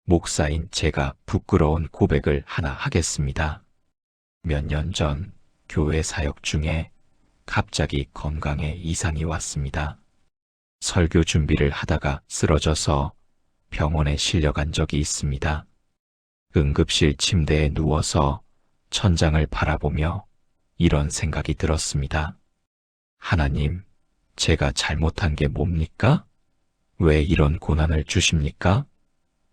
목사인 제가 부끄러운 고백을 하나 하겠습니다. 몇 년 전 교회 사역 중에 갑자기 건강에 이상이 왔습니다. 설교 준비를 하다가 쓰러져서 병원에 실려간 적이 있습니다. 응급실 침대에 누워서 천장을 바라보며 이런 생각이 들었습니다. 하나님, 제가 잘못한 게 뭡니까? 왜 이런 고난을 주십니까?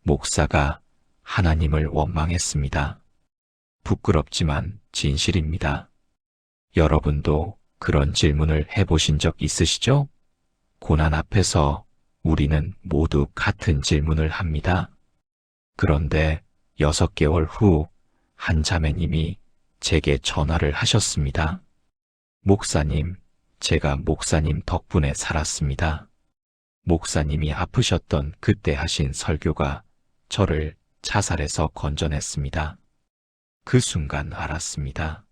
목사가 하나님을 원망했습니다. 부끄럽지만 진실입니다. 여러분도 그런 질문을 해보신 적 있으시죠? 고난 앞에서 우리는 모두 같은 질문을 합니다. 그런데 6개월 후 한 자매님이 제게 전화를 하셨습니다. 목사님, 제가 목사님 덕분에 살았습니다. 목사님이 아프셨던 그때 하신 설교가 저를 자살에서 건져냈습니다. 그 순간 알았습니다.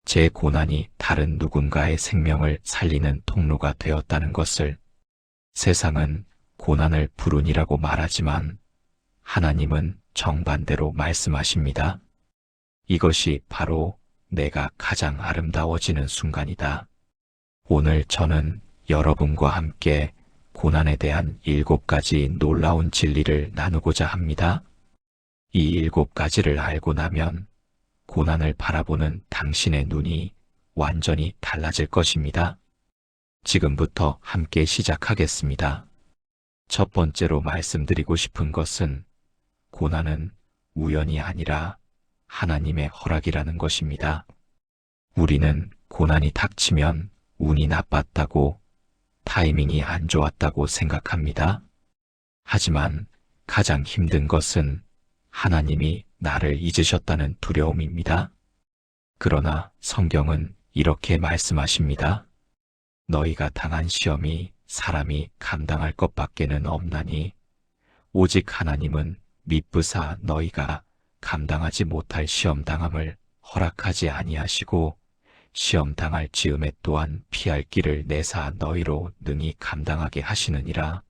제 고난이 다른 누군가의 생명을 살리는 통로가 되었다는 것을. 세상은 고난을 불운이라고 말하지만 하나님은 정반대로 말씀하십니다. 이것이 바로 내가 가장 아름다워지는 순간이다. 오늘 저는 여러분과 함께 고난에 대한 7가지 놀라운 진리를 나누고자 합니다. 이 7가지를 알고 나면 고난을 바라보는 당신의 눈이 완전히 달라질 것입니다. 지금부터 함께 시작하겠습니다. 첫 번째로 말씀드리고 싶은 것은 고난은 우연이 아니라 하나님의 허락이라는 것입니다. 우리는 고난이 닥치면 운이 나빴다고, 타이밍이 안 좋았다고 생각합니다. 하지만 가장 힘든 것은 하나님이 나를 잊으셨다는 두려움입니다. 그러나 성경은 이렇게 말씀하십니다. 너희가 당한 시험이 사람이 감당할 것밖에는 없나니 오직 하나님은 미쁘사 너희가 감당하지 못할 시험당함을 허락하지 아니하시고 시험당할 즈음에 또한 피할 길을 내사 너희로 능히 감당하게 하시느니라.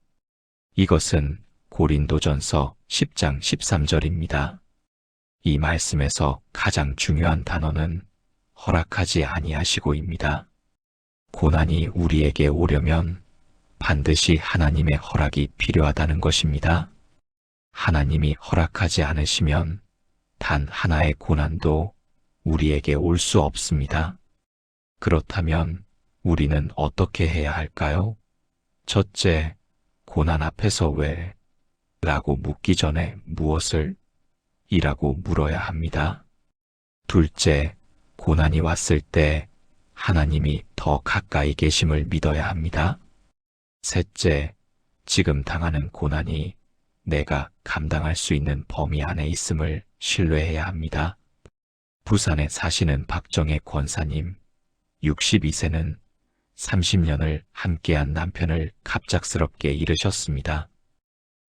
이것은 고린도전서 10장 13절입니다. 이 말씀에서 가장 중요한 단어는 허락하지 아니하시고입니다. 고난이 우리에게 오려면 반드시 하나님의 허락이 필요하다는 것입니다. 하나님이 허락하지 않으시면 단 하나의 고난도 우리에게 올 수 없습니다. 그렇다면 우리는 어떻게 해야 할까요? 첫째, 고난 앞에서 왜? 라고 묻기 전에 무엇을? 이라고 물어야 합니다. 둘째, 고난이 왔을 때 하나님이 더 가까이 계심을 믿어야 합니다. 셋째, 지금 당하는 고난이 내가 감당할 수 있는 범위 안에 있음을 신뢰해야 합니다. 부산에 사시는 박정혜 권사님, 62세는 30년을 함께한 남편을 갑작스럽게 잃으셨습니다.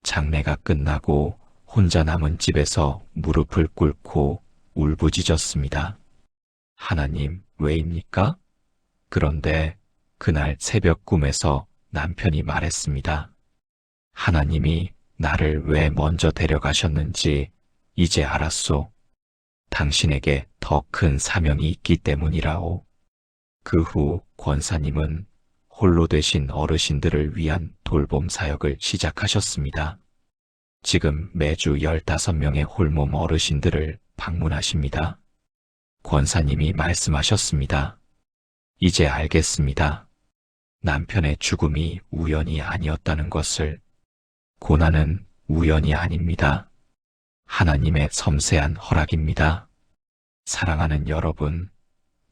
장례가 끝나고 혼자 남은 집에서 무릎을 꿇고 울부짖었습니다. 하나님, 왜입니까? 그런데 그날 새벽 꿈에서 남편이 말했습니다. 하나님이 나를 왜 먼저 데려가셨는지 이제 알았소. 당신에게 더 큰 사명이 있기 때문이라오. 그 후 권사님은 홀로 되신 어르신들을 위한 돌봄 사역을 시작하셨습니다. 지금 매주 15명의 홀몸 어르신들을 방문하십니다. 권사님이 말씀하셨습니다. 이제 알겠습니다. 남편의 죽음이 우연이 아니었다는 것을. 고난은 우연이 아닙니다. 하나님의 섬세한 허락입니다. 사랑하는 여러분,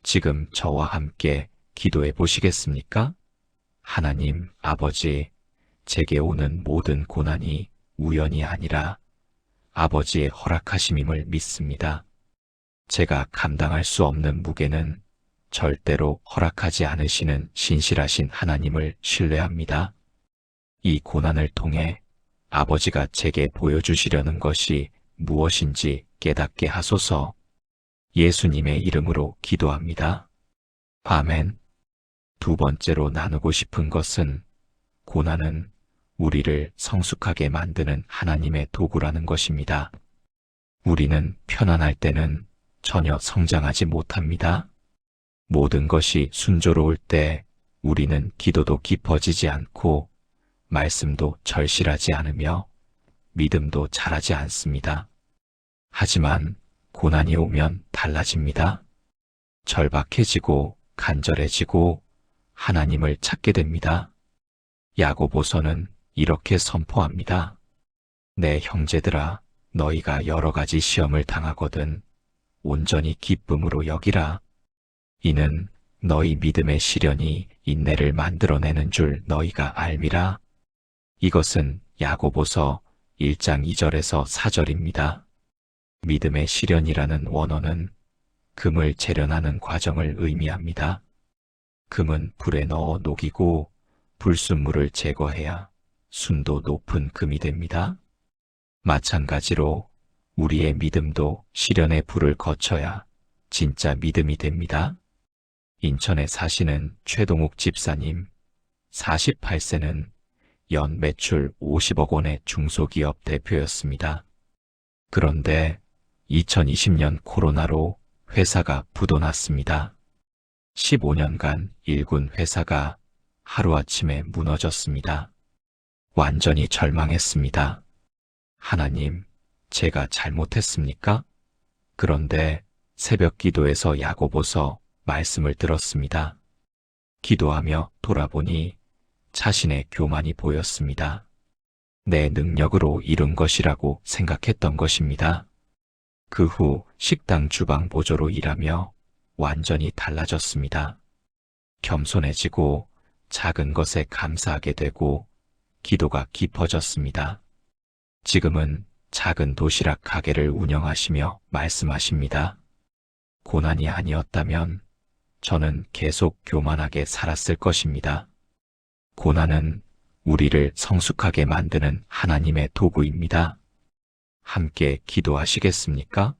지금 저와 함께 기도해 보시겠습니까? 하나님 아버지, 제게 오는 모든 고난이 우연이 아니라 아버지의 허락하심임을 믿습니다. 제가 감당할 수 없는 무게는 절대로 허락하지 않으시는 신실하신 하나님을 신뢰합니다. 이 고난을 통해 아버지가 제게 보여주시려는 것이 무엇인지 깨닫게 하소서. 예수님의 이름으로 기도합니다. 아멘. 두 번째로 나누고 싶은 것은 고난은 우리를 성숙하게 만드는 하나님의 도구라는 것입니다. 우리는 편안할 때는 전혀 성장하지 못합니다. 모든 것이 순조로울 때 우리는 기도도 깊어지지 않고 말씀도 절실하지 않으며 믿음도 자라지 않습니다. 하지만 고난이 오면 달라집니다. 절박해지고 간절해지고 하나님을 찾게 됩니다. 야고보서는 이렇게 선포합니다. 내 형제들아, 너희가 여러 가지 시험을 당하거든 온전히 기쁨으로 여기라. 이는 너희 믿음의 시련이 인내를 만들어내는 줄 너희가 알미라. 이것은 야고보서 1장 2절에서 4절입니다. 믿음의 시련이라는 원어는 금을 재련하는 과정을 의미합니다. 금은 불에 넣어 녹이고 불순물을 제거해야 순도 높은 금이 됩니다. 마찬가지로 우리의 믿음도 시련의 불을 거쳐야 진짜 믿음이 됩니다. 인천에 사시는 최동욱 집사님, 48세는 연 매출 50억 원의 중소기업 대표였습니다. 그런데 2020년 코로나로 회사가 부도났습니다. 15년간 일군 회사가 하루아침에 무너졌습니다. 완전히 절망했습니다. 하나님, 제가 잘못했습니까? 그런데 새벽 기도에서 야고보서 말씀을 들었습니다. 기도하며 돌아보니 자신의 교만이 보였습니다. 내 능력으로 이룬 것이라고 생각했던 것입니다. 그 후 식당 주방 보조로 일하며 완전히 달라졌습니다. 겸손해지고 작은 것에 감사하게 되고 기도가 깊어졌습니다. 지금은 작은 도시락 가게를 운영하시며 말씀하십니다. 고난이 아니었다면 저는 계속 교만하게 살았을 것입니다. 고난은 우리를 성숙하게 만드는 하나님의 도구입니다. 함께 기도하시겠습니까?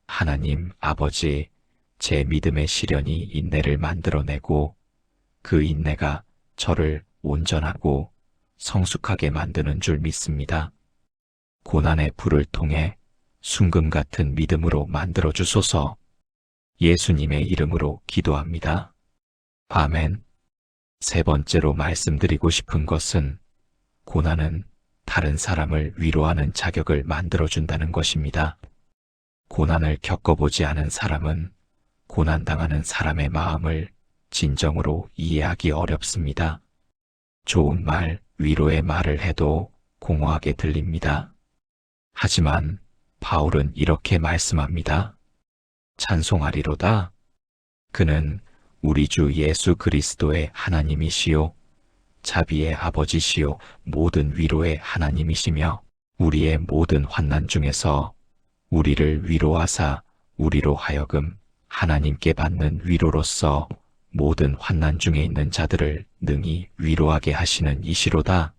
하나님 아버지, 제 믿음의 시련이 인내를 만들어내고 그 인내가 저를 온전하고 성숙하게 만드는 줄 믿습니다. 고난의 불을 통해 순금 같은 믿음으로 만들어 주소서. 예수님의 이름으로 기도합니다. 아멘. 세 번째로 말씀드리고 싶은 것은 고난은 다른 사람을 위로하는 자격을 만들어준다는 것입니다. 고난을 겪어보지 않은 사람은 고난당하는 사람의 마음을 진정으로 이해하기 어렵습니다. 좋은 말, 위로의 말을 해도 공허하게 들립니다. 하지만 바울은 이렇게 말씀합니다. 찬송하리로다. 그는 우리 주 예수 그리스도의 하나님이시요 자비의 아버지시요 모든 위로의 하나님이시며 우리의 모든 환난 중에서 우리를 위로하사 우리로 하여금 하나님께 받는 위로로서 모든 환난 중에 있는 자들을 능히 위로하게 하시는 이시로다.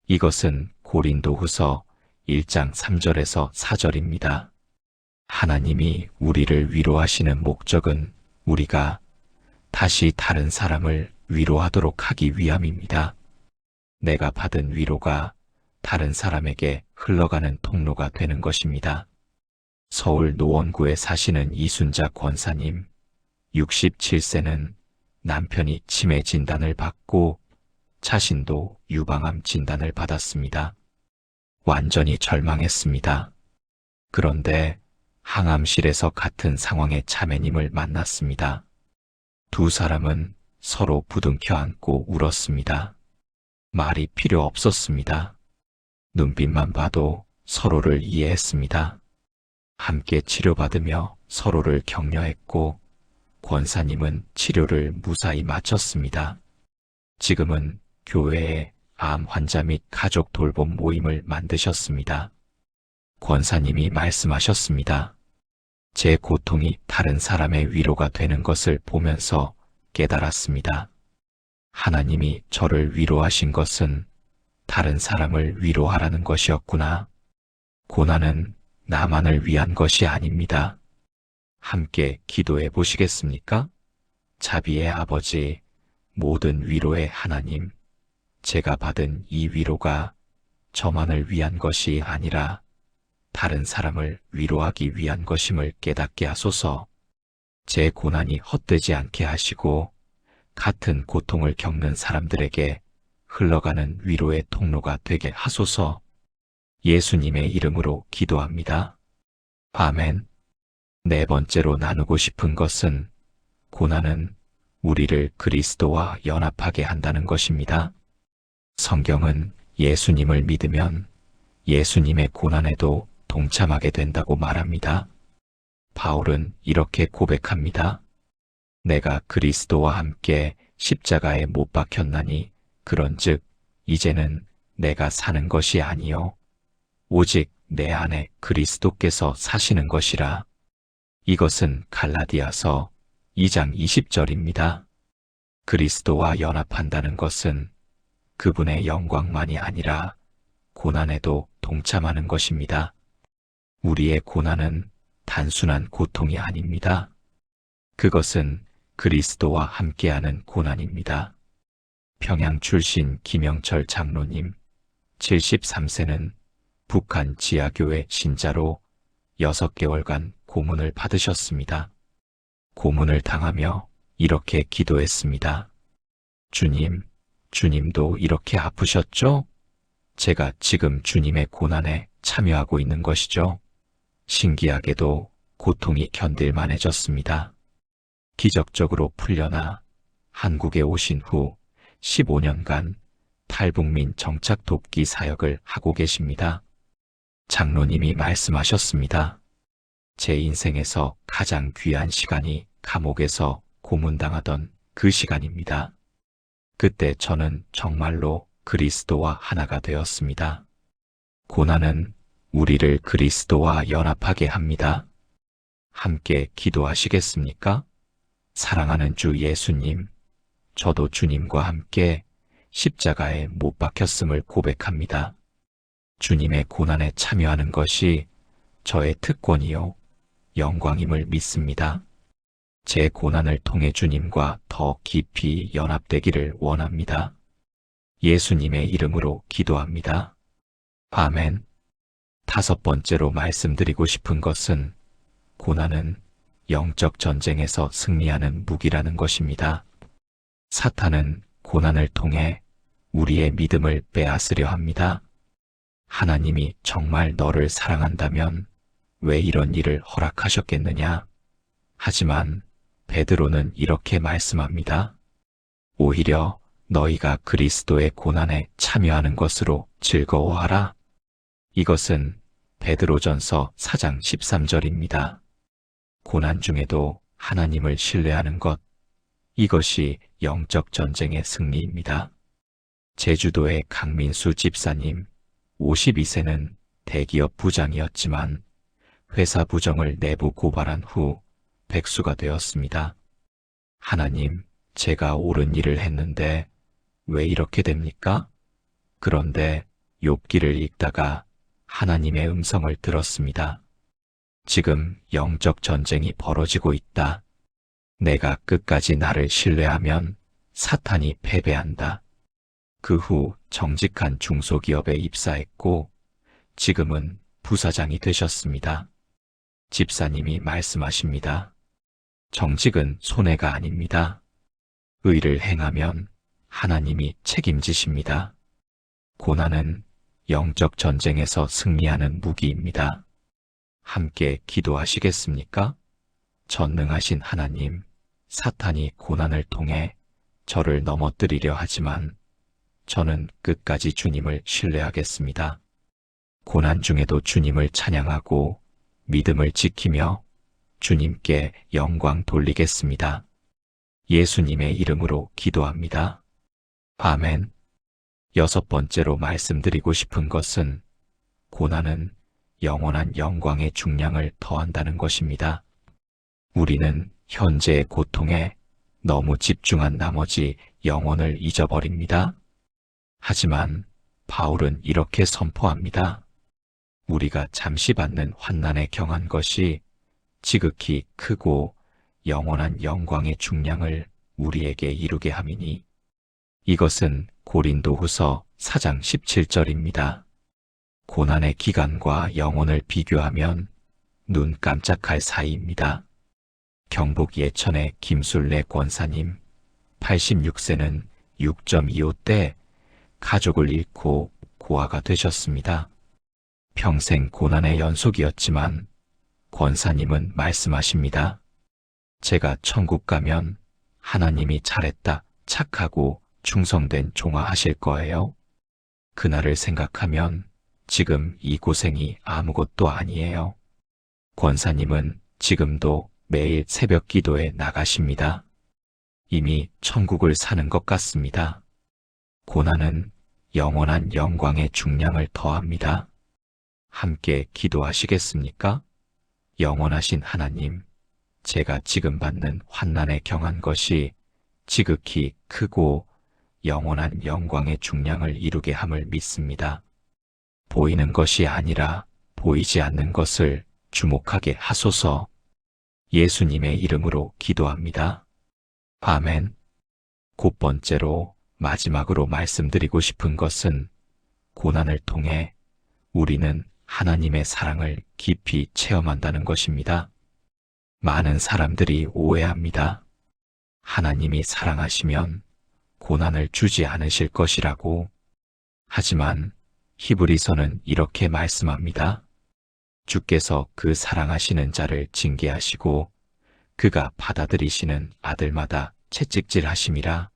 이것은 고린도후서 1장 3절에서 4절입니다. 하나님이 우리를 위로하시는 목적은 우리가 다시 다른 사람을 위로하도록 하기 위함입니다. 내가 받은 위로가 다른 사람에게 흘러가는 통로가 되는 것입니다. 서울 노원구에 사시는 이순자 권사님, 67세는 남편이 치매 진단을 받고 자신도 유방암 진단을 받았습니다. 완전히 절망했습니다. 그런데 항암실에서 같은 상황의 자매님을 만났습니다. 두 사람은 서로 부둥켜 안고 울었습니다. 말이 필요 없었습니다. 눈빛만 봐도 서로를 이해했습니다. 함께 치료받으며 서로를 격려했고 권사님은 치료를 무사히 마쳤습니다. 지금은 교회에 암 환자 및 가족 돌봄 모임을 만드셨습니다. 권사님이 말씀하셨습니다. 제 고통이 다른 사람의 위로가 되는 것을 보면서 깨달았습니다. 하나님이 저를 위로하신 것은 다른 사람을 위로하라는 것이었구나. 고난은 나만을 위한 것이 아닙니다. 함께 기도해 보시겠습니까? 자비의 아버지, 모든 위로의 하나님, 제가 받은 이 위로가 저만을 위한 것이 아니라 다른 사람을 위로하기 위한 것임을 깨닫게 하소서. 제 고난이 헛되지 않게 하시고 같은 고통을 겪는 사람들에게 흘러가는 위로의 통로가 되게 하소서. 예수님의 이름으로 기도합니다. 아멘. 네 번째로 나누고 싶은 것은 고난은 우리를 그리스도와 연합하게 한다는 것입니다. 성경은 예수님을 믿으면 예수님의 고난에도 동참하게 된다고 말합니다. 바울은 이렇게 고백합니다. 내가 그리스도와 함께 십자가에 못 박혔나니 그런즉 이제는 내가 사는 것이 아니요 오직 내 안에 그리스도께서 사시는 것이라. 이것은 갈라디아서 2장 20절입니다. 그리스도와 연합한다는 것은 그분의 영광만이 아니라 고난에도 동참하는 것입니다. 우리의 고난은 단순한 고통이 아닙니다. 그것은 그리스도와 함께하는 고난입니다. 평양 출신 김영철 장로님 73세는 북한 지하교회 신자로 6개월간 고문을 받으셨습니다. 고문을 당하며 이렇게 기도했습니다. 주님, 주님도 이렇게 아프셨죠? 제가 지금 주님의 고난에 참여하고 있는 것이죠. 신기하게도 고통이 견딜만해졌습니다. 기적적으로 풀려나 한국에 오신 후 15년간 탈북민 정착 돕기 사역을 하고 계십니다. 장로님이 말씀하셨습니다. 제 인생에서 가장 귀한 시간이 감옥에서 고문당하던 그 시간입니다. 그때 저는 정말로 그리스도와 하나가 되었습니다. 고난은 우리를 그리스도와 연합하게 합니다. 함께 기도하시겠습니까? 사랑하는 주 예수님, 저도 주님과 함께 십자가에 못 박혔음을 고백합니다. 주님의 고난에 참여하는 것이 저의 특권이요, 영광임을 믿습니다. 제 고난을 통해 주님과 더 깊이 연합되기를 원합니다. 예수님의 이름으로 기도합니다. 아멘. 다섯 번째로 말씀드리고 싶은 것은 고난은 영적 전쟁에서 승리하는 무기라는 것입니다. 사탄은 고난을 통해 우리의 믿음을 빼앗으려 합니다. 하나님이 정말 너를 사랑한다면 왜 이런 일을 허락하셨겠느냐? 하지만 베드로는 이렇게 말씀합니다. 오히려 너희가 그리스도의 고난에 참여하는 것으로 즐거워하라. 이것은 베드로전서 4장 13절입니다. 고난 중에도 하나님을 신뢰하는 것, 이것이 영적 전쟁의 승리입니다. 제주도의 강민수 집사님 52세는 대기업 부장이었지만 회사 부정을 내부 고발한 후 백수가 되었습니다. 하나님, 제가 옳은 일을 했는데 왜 이렇게 됩니까? 그런데 욥기를 읽다가 하나님의 음성을 들었습니다. 지금 영적 전쟁이 벌어지고 있다. 내가 끝까지 나를 신뢰하면 사탄이 패배한다. 그 후 정직한 중소기업에 입사했고 지금은 부사장이 되셨습니다. 집사님이 말씀하십니다. 정직은 손해가 아닙니다. 의를 행하면 하나님이 책임지십니다. 고난은 영적 전쟁에서 승리하는 무기입니다. 함께 기도하시겠습니까? 전능하신 하나님, 사탄이 고난을 통해 저를 넘어뜨리려 하지만 저는 끝까지 주님을 신뢰하겠습니다. 고난 중에도 주님을 찬양하고 믿음을 지키며 주님께 영광 돌리겠습니다. 예수님의 이름으로 기도합니다. 아멘. 여섯 번째로 말씀드리고 싶은 것은 고난은 영원한 영광의 중량을 더한다는 것입니다. 우리는 현재의 고통에 너무 집중한 나머지 영혼을 잊어버립니다. 하지만 바울은 이렇게 선포합니다. 우리가 잠시 받는 환난에 경한 것이 지극히 크고 영원한 영광의 중량을 우리에게 이루게 함이니 이것은 고린도후서 4장 17절입니다. 고난의 기간과 영혼을 비교하면 눈 깜짝할 사이입니다. 경북 예천의 김술래 권사님 86세는 6.25 때 가족을 잃고 고아가 되셨습니다. 평생 고난의 연속이었지만 권사님은 말씀하십니다. 제가 천국 가면 하나님이 잘했다, 착하고 충성된 종아 하실 거예요. 그날을 생각하면 지금 이 고생이 아무것도 아니에요. 권사님은 지금도 매일 새벽 기도에 나가십니다. 이미 천국을 사는 것 같습니다. 고난은 영원한 영광의 중량을 더합니다. 함께 기도하시겠습니까? 영원하신 하나님, 제가 지금 받는 환난에 경한 것이 지극히 크고 영원한 영광의 중량을 이루게 함을 믿습니다. 보이는 것이 아니라 보이지 않는 것을 주목하게 하소서. 예수님의 이름으로 기도합니다. 아멘. 곧 번째로 마지막으로 말씀드리고 싶은 것은 고난을 통해 우리는 하나님의 사랑을 깊이 체험한다는 것입니다. 많은 사람들이 오해합니다. 하나님이 사랑하시면 고난을 주지 않으실 것이라고. 하지만 히브리서는 이렇게 말씀합니다. 주께서 그 사랑하시는 자를 징계하시고 그가 받아들이시는 아들마다 채찍질하심이라.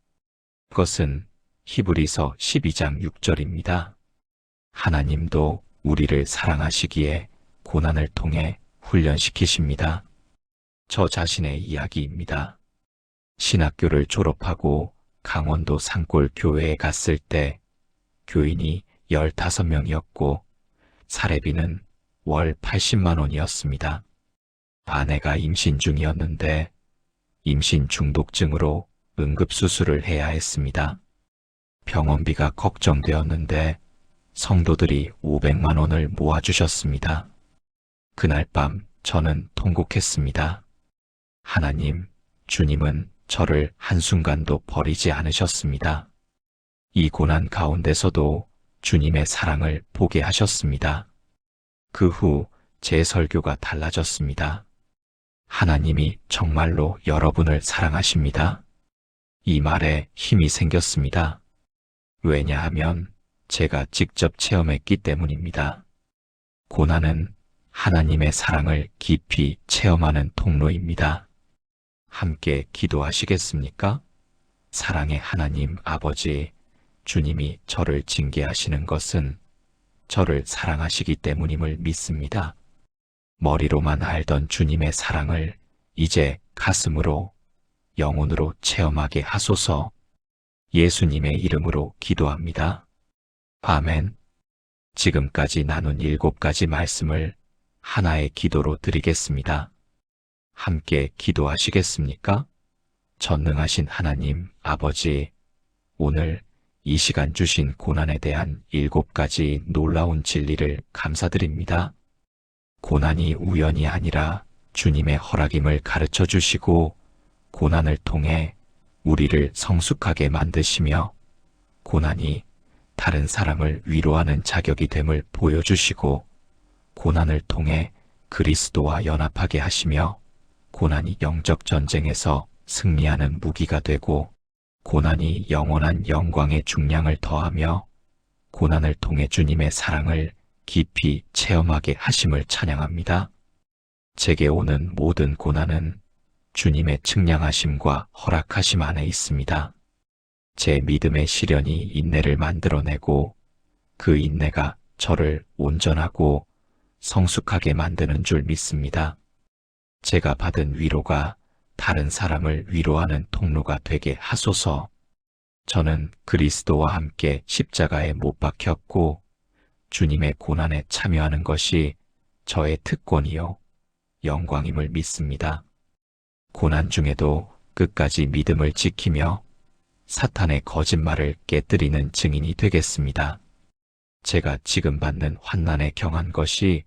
그것은 히브리서 12장 6절입니다. 하나님도 우리를 사랑하시기에 고난을 통해 훈련시키십니다. 저 자신의 이야기입니다. 신학교를 졸업하고 강원도 산골 교회에 갔을 때 교인이 15명이었고 사례비는 월 80만 원이었습니다. 아내가 임신 중이었는데 임신 중독증으로 응급수술을 해야 했습니다. 병원비가 걱정되었는데 성도들이 500만 원을 모아주셨습니다. 그날 밤 저는 통곡했습니다. 하나님, 주님은 저를 한순간도 버리지 않으셨습니다. 이 고난 가운데서도 주님의 사랑을 보게 하셨습니다. 그 후 제 설교가 달라졌습니다. 하나님이 정말로 여러분을 사랑하십니다. 이 말에 힘이 생겼습니다. 왜냐하면 제가 직접 체험했기 때문입니다. 고난은 하나님의 사랑을 깊이 체험하는 통로입니다. 함께 기도하시겠습니까? 사랑의 하나님 아버지, 주님이 저를 징계하시는 것은 저를 사랑하시기 때문임을 믿습니다. 머리로만 알던 주님의 사랑을 이제 가슴으로, 영혼으로 체험하게 하소서. 예수님의 이름으로 기도합니다. 아멘. 지금까지 나눈 7가지 말씀을 하나의 기도로 드리겠습니다. 함께 기도하시겠습니까? 전능하신 하나님 아버지, 오늘 이 시간 주신 고난에 대한 7가지 놀라운 진리를 감사드립니다. 고난이 우연이 아니라 주님의 허락임을 가르쳐 주시고 고난을 통해 우리를 성숙하게 만드시며 고난이 다른 사람을 위로하는 자격이 됨을 보여주시고 고난을 통해 그리스도와 연합하게 하시며 고난이 영적 전쟁에서 승리하는 무기가 되고 고난이 영원한 영광의 중량을 더하며 고난을 통해 주님의 사랑을 깊이 체험하게 하심을 찬양합니다. 제게 오는 모든 고난은 주님의 측량하심과 허락하심 안에 있습니다. 제 믿음의 시련이 인내를 만들어내고 그 인내가 저를 온전하고 성숙하게 만드는 줄 믿습니다. 제가 받은 위로가 다른 사람을 위로하는 통로가 되게 하소서. 저는 그리스도와 함께 십자가에 못 박혔고 주님의 고난에 참여하는 것이 저의 특권이요 영광임을 믿습니다. 고난 중에도 끝까지 믿음을 지키며 사탄의 거짓말을 깨뜨리는 증인이 되겠습니다. 제가 지금 받는 환난에 경한 것이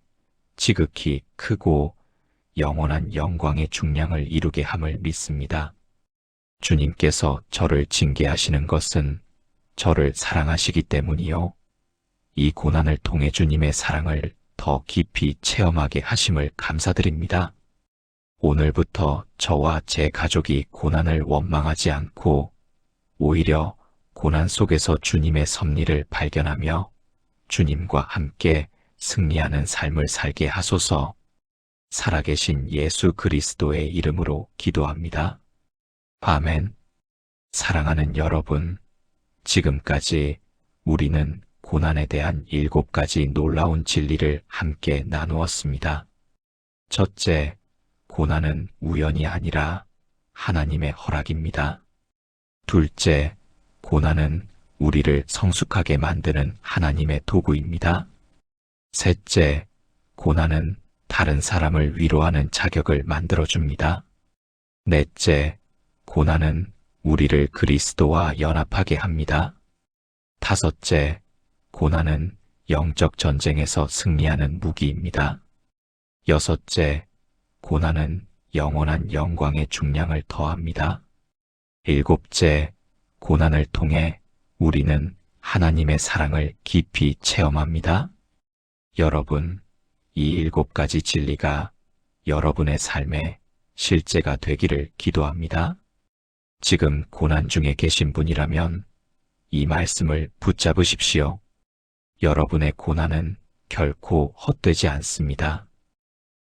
지극히 크고 영원한 영광의 중량을 이루게 함을 믿습니다. 주님께서 저를 징계하시는 것은 저를 사랑하시기 때문이요. 이 고난을 통해 주님의 사랑을 더 깊이 체험하게 하심을 감사드립니다. 오늘부터 저와 제 가족이 고난을 원망하지 않고 오히려 고난 속에서 주님의 섭리를 발견하며 주님과 함께 승리하는 삶을 살게 하소서. 살아계신 예수 그리스도의 이름으로 기도합니다. 아멘. 사랑하는 여러분, 지금까지 우리는 고난에 대한 7가지 놀라운 진리를 함께 나누었습니다. 첫째, 고난은 우연이 아니라 하나님의 허락입니다. 둘째, 고난은 우리를 성숙하게 만드는 하나님의 도구입니다. 셋째, 고난은 다른 사람을 위로하는 자격을 만들어줍니다. 넷째, 고난은 우리를 그리스도와 연합하게 합니다. 다섯째, 고난은 영적 전쟁에서 승리하는 무기입니다. 여섯째, 고난은 영원한 영광의 중량을 더합니다. 일곱째, 고난을 통해 우리는 하나님의 사랑을 깊이 체험합니다. 여러분, 이 7가지 진리가 여러분의 삶의 실제가 되기를 기도합니다. 지금 고난 중에 계신 분이라면 이 말씀을 붙잡으십시오. 여러분의 고난은 결코 헛되지 않습니다.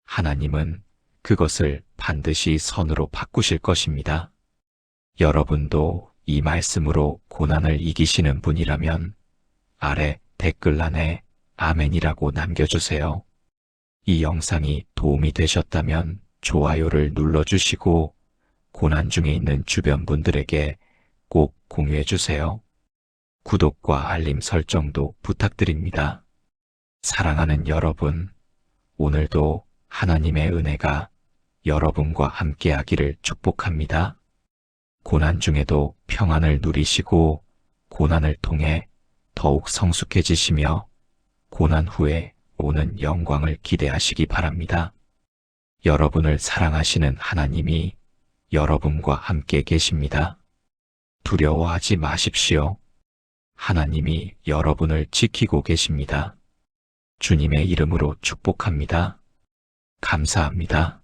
하나님은 그것을 반드시 선으로 바꾸실 것입니다. 여러분도 이 말씀으로 고난을 이기시는 분이라면 아래 댓글란에 아멘이라고 남겨주세요. 이 영상이 도움이 되셨다면 좋아요를 눌러주시고 고난 중에 있는 주변 분들에게 꼭 공유해주세요. 구독과 알림 설정도 부탁드립니다. 사랑하는 여러분, 오늘도 하나님의 은혜가 여러분과 함께하기를 축복합니다. 고난 중에도 평안을 누리시고 고난을 통해 더욱 성숙해지시며 고난 후에 오는 영광을 기대하시기 바랍니다. 여러분을 사랑하시는 하나님이 여러분과 함께 계십니다. 두려워하지 마십시오. 하나님이 여러분을 지키고 계십니다. 주님의 이름으로 축복합니다. 감사합니다.